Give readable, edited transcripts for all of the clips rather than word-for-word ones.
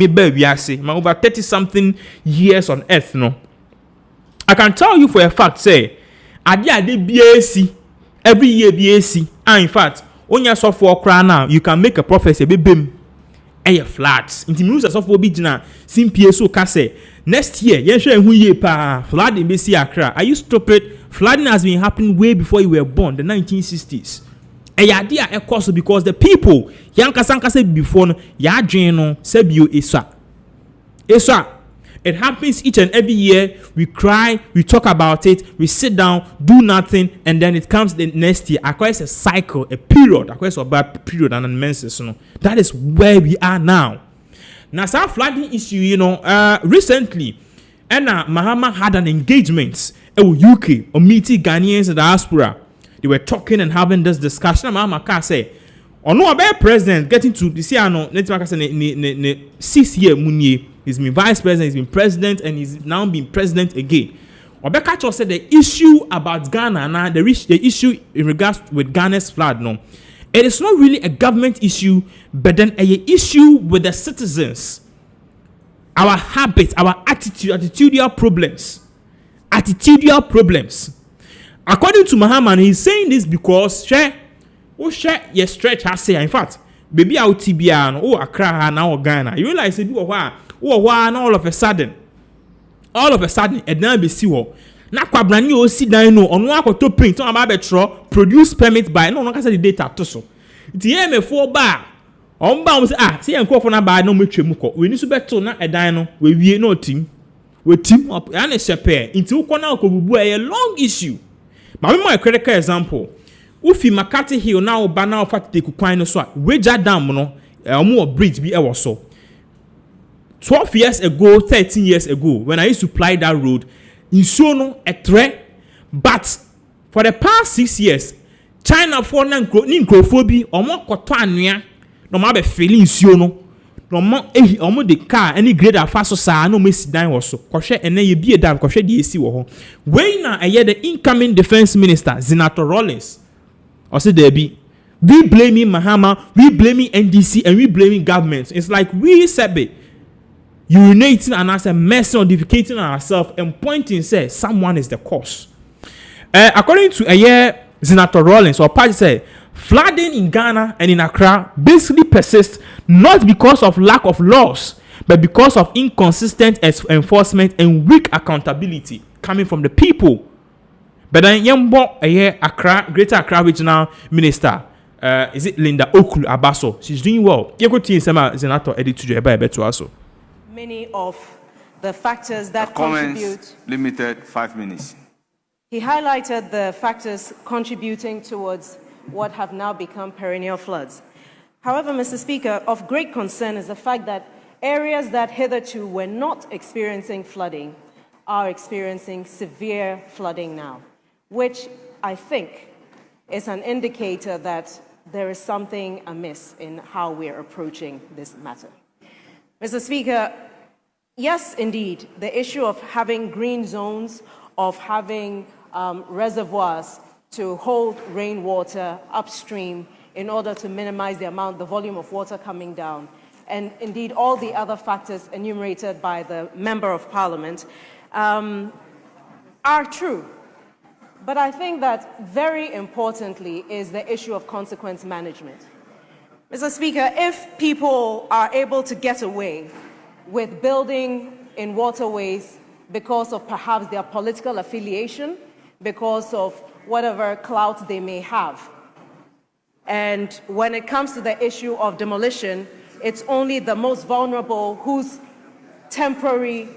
Me baby, I say, my over 30 something years on earth, no. I can tell you for a fact, say, I did BAC every year BAC. And in fact, when you suffer for cry now, you can make a prophecy, bim. Air floods. In the news of Bobijina, Simpiaso Kase. Next year, flood in BC Accra. Are you stupid? Flooding has been happening way before you were born, the 1960s. A idea, of course, because the people, Yankasanka said before, Yajeno, Sebio, Esa. It happens each and every year. We cry, we talk about it, we sit down, do nothing, and then it comes the next year. Across a cycle, a period, across a bad period, and immense. That is where we are now. Now, some flooding issue, recently, Anna Mahama had an engagement in UK or meeting Ghanaians in the diaspora. They were talking and having this discussion. Mahama can say, "Oh no, about president getting to this year, no, let's make us ne 6 year Munye. He's been vice president, he's been president, and he's now been president again." Obekacho said the issue about Ghana now, the issue in regards with Ghana's flood, no, it is not really a government issue, but then a issue with the citizens. Our habits, our attitudinal problems. According to Mahama, he's saying this because share your stretch has say. In fact, baby out TBA no Accra now Ghana. You realize it do all of a sudden, and now be see what. Na kwa brand new si dan no onu akoto print on about produce permit by no can say the data to so. It here me for ba. On ba say see enko for na ba no metwem ko. We ni so beto na edan no we wie no team. We team up and a shepe into ukona okobubu a long issue. Ma me more critical example. Ufi Makati Hill now ba na ofat take kwan no so a Weja Dam no omo bridge bi e wo so. 12 years ago, 13 years ago, when I used to ply that road, in Sono, a threat, but for the past 6 years, China for Ninkophobia or more Cotoania, no matter feeling Siono, no more the car, any greater fast or no miss dime or so. Crochet and then you be a damn crochet the AC or when I hear the incoming defense minister, Zanetor Rollins, or say there be. We blaming Mahama, we blaming NDC, and we blaming governments. It's like we said, urinating and as a mess on defecating ourselves and pointing says someone is the cause. According to a year Zanetor Rollins or party said flooding in Ghana and in Accra basically persists not because of lack of laws but because of inconsistent enforcement and weak accountability coming from the people. But then Yambo a year Accra Greater Accra Regional Minister is it Linda Okulu Abaso? She's doing well. You could see some Zanetor edit to your better also. Many of the factors that contribute. Limited 5 minutes. He highlighted the factors contributing towards what have now become perennial floods. However, Mr. Speaker, of great concern is the fact that areas that hitherto were not experiencing flooding are experiencing severe flooding now, which I think is an indicator that there is something amiss in how we are approaching this matter. Mr. Speaker, yes, indeed, the issue of having green zones, of having reservoirs to hold rainwater upstream in order to minimize the volume of water coming down, and indeed all the other factors enumerated by the Member of Parliament are true. But I think that very importantly is the issue of consequence management. Mr. Speaker, if people are able to get away with building in waterways because of perhaps their political affiliation, because of whatever clout they may have, and when it comes to the issue of demolition, it's only the most vulnerable whose temporary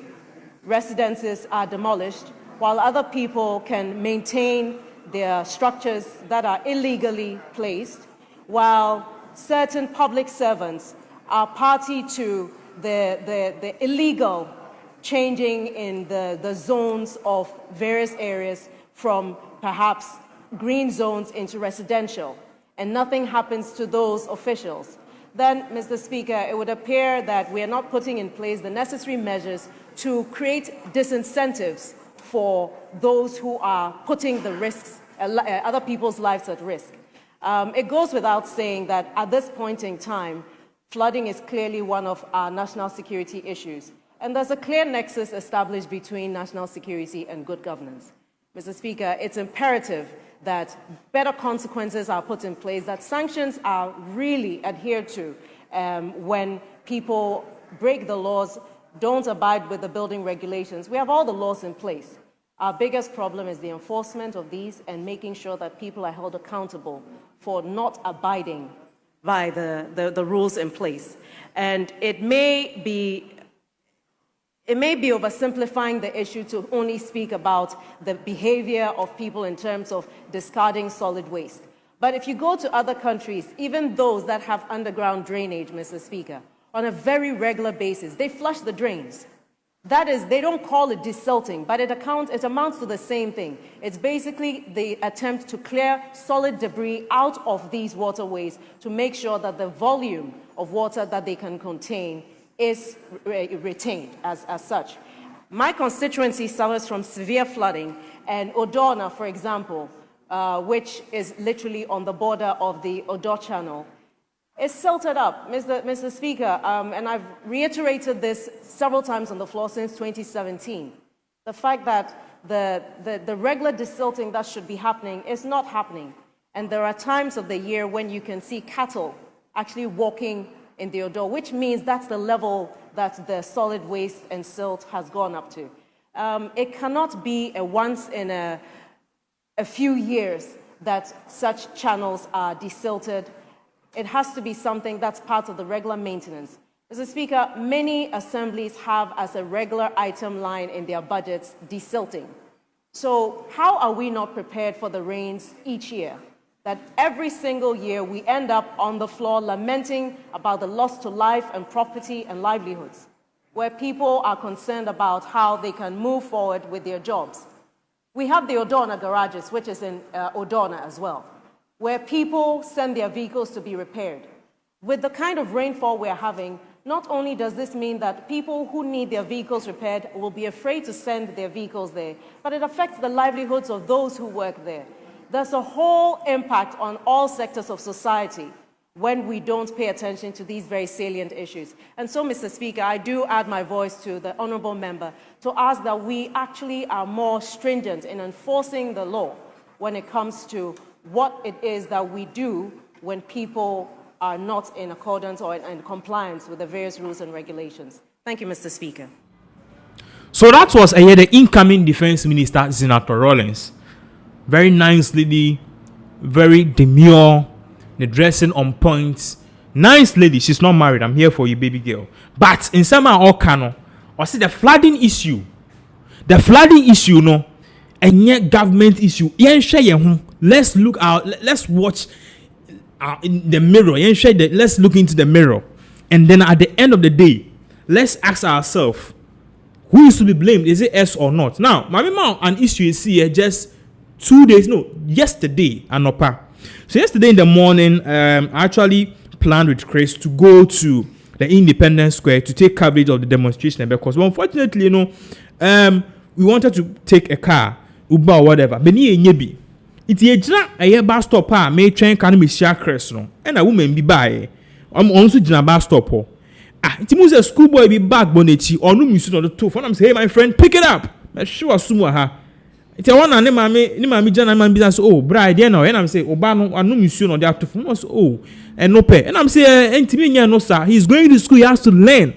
residences are demolished, while other people can maintain their structures that are illegally placed, while certain public servants are party to the illegal changing in the zones of various areas from perhaps green zones into residential, and nothing happens to those officials, then, Mr. Speaker, it would appear that we are not putting in place the necessary measures to create disincentives for those who are putting the risks, other people's lives at risk. It goes without saying that at this point in time, flooding is clearly one of our national security issues. And there's a clear nexus established between national security and good governance. Mr. Speaker, it's imperative that better consequences are put in place, that sanctions are really adhered to when people break the laws, don't abide with the building regulations. We have all the laws in place. Our biggest problem is the enforcement of these and making sure that people are held accountable for not abiding by the rules in place. And it may be oversimplifying the issue to only speak about the behavior of people in terms of discarding solid waste. But if you go to other countries, even those that have underground drainage, Mr. Speaker, on a very regular basis, they flush the drains. That is, they don't call it desilting, but it amounts to the same thing. It's basically the attempt to clear solid debris out of these waterways to make sure that the volume of water that they can contain is retained as such. My constituency suffers from severe flooding, and Odorna, for example, which is literally on the border of the Odo Channel, is silted up, Mr. Speaker, and I've reiterated this several times on the floor since 2017. The fact that the regular desilting that should be happening is not happening, and there are times of the year when you can see cattle actually walking in the Odo, which means that's the level that the solid waste and silt has gone up to. It cannot be a once in a few years that such channels are desilted. It has to be something that's part of the regular maintenance. Mr. Speaker, many assemblies have as a regular item line in their budgets desilting. So how are we not prepared for the rains each year? That every single year we end up on the floor lamenting about the loss to life and property and livelihoods, where people are concerned about how they can move forward with their jobs. We have the Odorna garages, which is in Odorna as well, where people send their vehicles to be repaired. With the kind of rainfall we're having, not only does this mean that people who need their vehicles repaired will be afraid to send their vehicles there, but it affects the livelihoods of those who work there. There's a whole impact on all sectors of society when we don't pay attention to these very salient issues. And so, Mr. Speaker, I do add my voice to the honourable member to ask that we actually are more stringent in enforcing the law when it comes to what it is that we do when people are not in accordance or in compliance with the various rules and regulations. Thank you, Mr. Speaker. So that was the incoming Defense Minister, Zanetor Rawlings. Very nice lady, very demure, the dressing on point. Nice lady, she's not married. I'm here for you, baby girl. But in some all cano, or see the flooding issue, no, and yet government issue. Let's look out. Let's watch in the mirror. Let's look into the mirror, and then at the end of the day, let's ask ourselves, who is to be blamed? Is it us or not? Now, my mom, an issue is here just 2 days. No, yesterday, Anopa. So yesterday in the morning, I actually planned with Chris to go to the Independence Square to take coverage of the demonstration because, unfortunately, we wanted to take a car, Uber or whatever. But it's a bus stop. May train can be share Chris no, and a woman be by. I'm also in a bus stop. It means a schoolboy be back bonechi or no music on the two. I'm saying, hey, my friend, pick it up. I'm sure Sumaha. It's a one and Nimami Jana man business. Oh, bride, you know, and I'm saying, Obano, and no music on the afternoon. Oh, and no pay. And I'm saying, no, sir, he's going to school, he has to learn.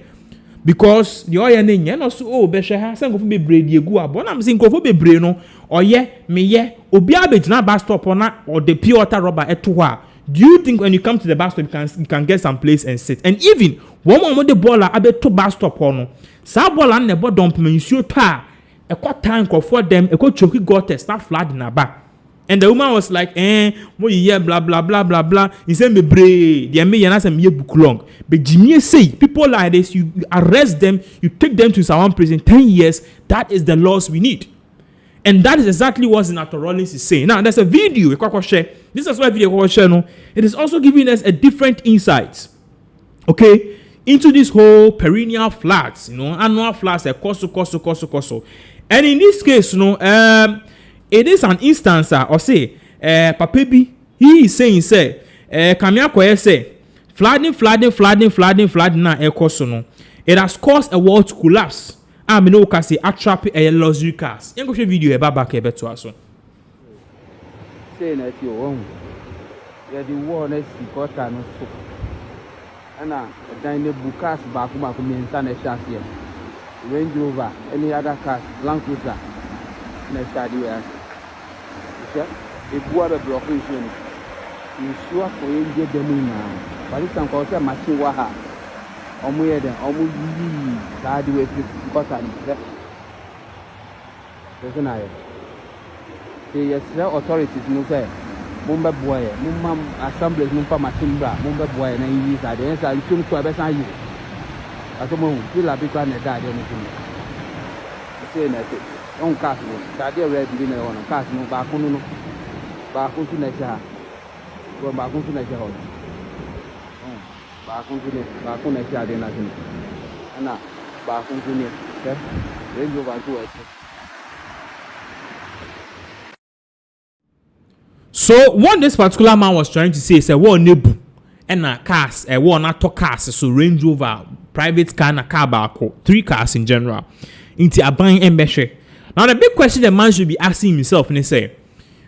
Because the oil name, and also, oh, Besha has some of be braid, you go up. But I'm saying, go for be braino, or Obiabe na bus stop or the pure water rubber at Tuwa. Do you think when you come to the bus stop, you can get some place and sit? And even one more the baller, I bet to bus stop on. Sabola and the bottom, you should tar. A quart tank for them, a coach choky got a start flood in a back. And the woman was like, blah, blah, blah, blah, blah. He said, me brave, the me and me book long. But Jimmy say, people like this, you arrest them, you take them to someone prison 10 years. That is the laws we need. And that is exactly what Zanetor Rawlings is saying. Now, there's a video, this is why video channel. It is also giving us a different insight, okay, into this whole perennial floods, annual floods, koso. And in this case, it is an instance, or say, Papa B, he is saying, say, Kamia Koye say, flooding na ekoso no. It has caused a wall to collapse. I mean, no kasi attract a luxury cars. You go show video about back a bit to us. Say that you own. You're the one that's got an so. And a dine bukas back means an here. Range Rover, any other cars, Land Cruiser. Next idea. If you have a blockage, you sure for you get the moon now. But it's some culture machine waha. Omu then omu side way cotton. Doesn't I? Say yes, authorities no say. Mumba boy, Mumma assemblies Mumpa Machimba, Mumba boy, and he said, yes, I soon to a better you. As a moment, feel like because I died anything. Say that on castle, that they read dinner on a castle, Bakuno, Bakuno Nature, go Bakuno Nature. Bakuno Nature, then nothing. And now, Bakuno Nature, then go back to us. So what this particular man was trying to say is a war nebu and a cars, a war not to cars, so Range Rover, private car, and a car barco, 3 cars in general, into a buying and measure. Now the big question the man should be asking himself, and he say,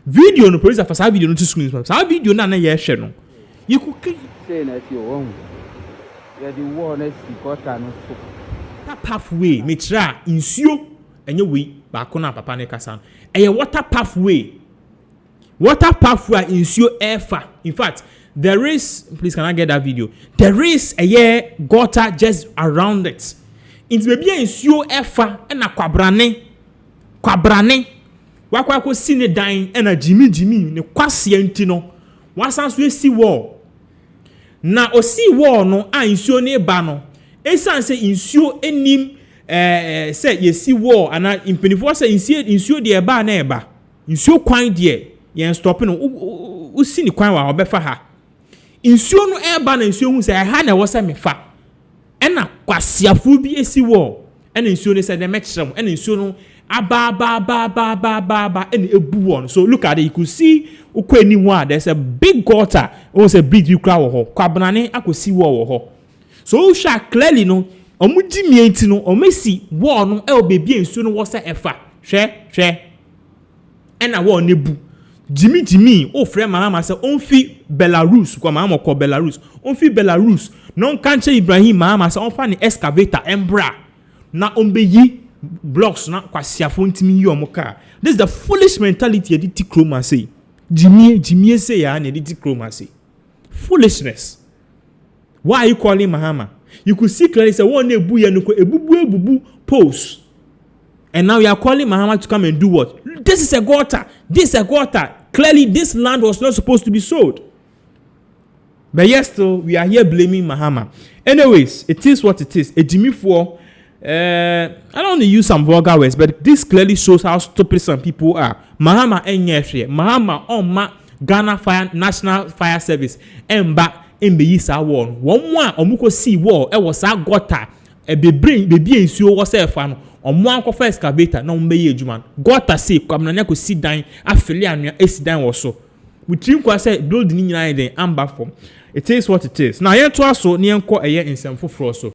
video no police for video no to screens, video na yes no. You could say that you own. You're the one that's got an so. That pathway, mitra, insure, and your way, bakona papa ne kasan, and your water pathway. Water pathway ensure air far. In fact, there is, please can I get that video? There is a gutter just around it. It may be ensure air far and a kwabrane. Wakwa see ne dying and a Jimmy ne kwasi entino. Wasan we see wall. Na o see wall no a ensure ne ba no. Esan say ensure enim say ye see wall and in 24 say ensure the ba na eba. Ensure kwan there. Yen stop no u si ni kwan wa obefa ha insuo no eba na insuo hu say ha na wo se mefa ena kwasiafo bi esi wo ena insuo ne say na mekyerem ena insuo no aba ena ebu won. So look at it, you could see ukweni wa there's a big gutter, o say bridge you cry wo ho kwabanane akosi wo ho. So sha clearly no omuji mienti no omesi wo no e obebi insuo no wo se efa hwe ena wo ne bu Jimmy, oh friend Mahama say on fi Belarus, kwa Mahama ko Belarus. On fi Belarus, non kanche Ibrahim Mahama say on fa ni excavator embra. Na ombeyi blocks na kwa siafo ntimi yi omoka. This is the foolish mentality of the tikroma say. Jimmy say ya na the tikroma say. Foolishness. Why are you calling Mahama? You could see clearly say one ebu ya no ko ebubu post. And now you are calling Mahama to come and do what? This is a gutter. This is a gutter. Clearly, this land was not supposed to be sold. But yes, still, we are here blaming Mahama. Anyways, it is what it is. A Jimmy for, I don't want to use some vulgar words, but this clearly shows how stupid some people are. Mahama enye Mahama on ma Ghana National Fire Service. Emba embeyi sa won. One omuko see war. It was a gutter. A baby ensure was a fan. Omo anko excavator na mbeye adwuma gutter say kwamna na ko si dan afeli anua esi dan wo so we dream kwa say build ni nyina den amba form. It is what it is. Now yen to aso ne enko eye nsem foforo so